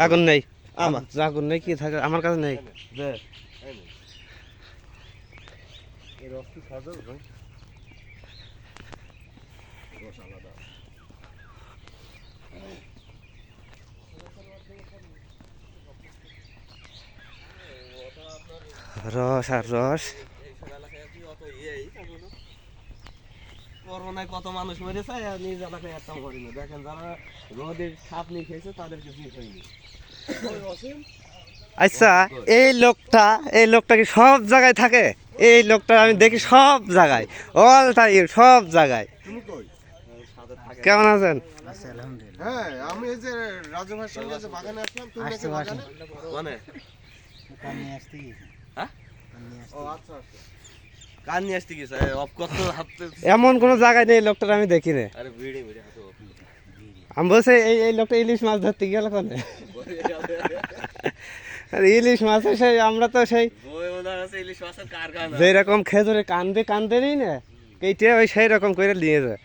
আগুন নেই, আগুন নেই কি থাকে আমার কাছে নেই। রস আর রস। করোনায় কত মানুষ মরেছে নিজ এলাকায় একটা মরিনি। দেখেন যারা রোদের সাপ নিয়ে খেয়েছে তাদের কিছু হয়নি। আচ্ছা, এই লোকটা কি সব জায়গায় থাকে? এই লোকটা আমি দেখি সব জায়গায়, অল টাইম সব জায়গায়। কেমন আছেন? হ্যাঁ, আমি এই যে রাজু ভাইয়ের সঙ্গে যে বাগানে আসলাম, তুমি নাকি বাগানে? কোনে? কান নিয়ে আসতে গেছি। হ্যাঁ? ও আচ্ছা আচ্ছা। কান নিয়ে আসতে গেছে অফ করতে হাতে। এমন কোনো জায়গায় নেই লোকটা আমি দেখি না। আরে ভিড়ে ভিড়ে হাতে আমি বলছি এই লোকটা ইলিশ মাছ ধরতে গেল কোনে? ইলিশ মাছের সেই আমরা তো সেই ইলিশ মাছের কারখানা যেরকম খেজুরে কান্দে নেই না, কেটে ওই সেই রকম করে নিয়ে যায়।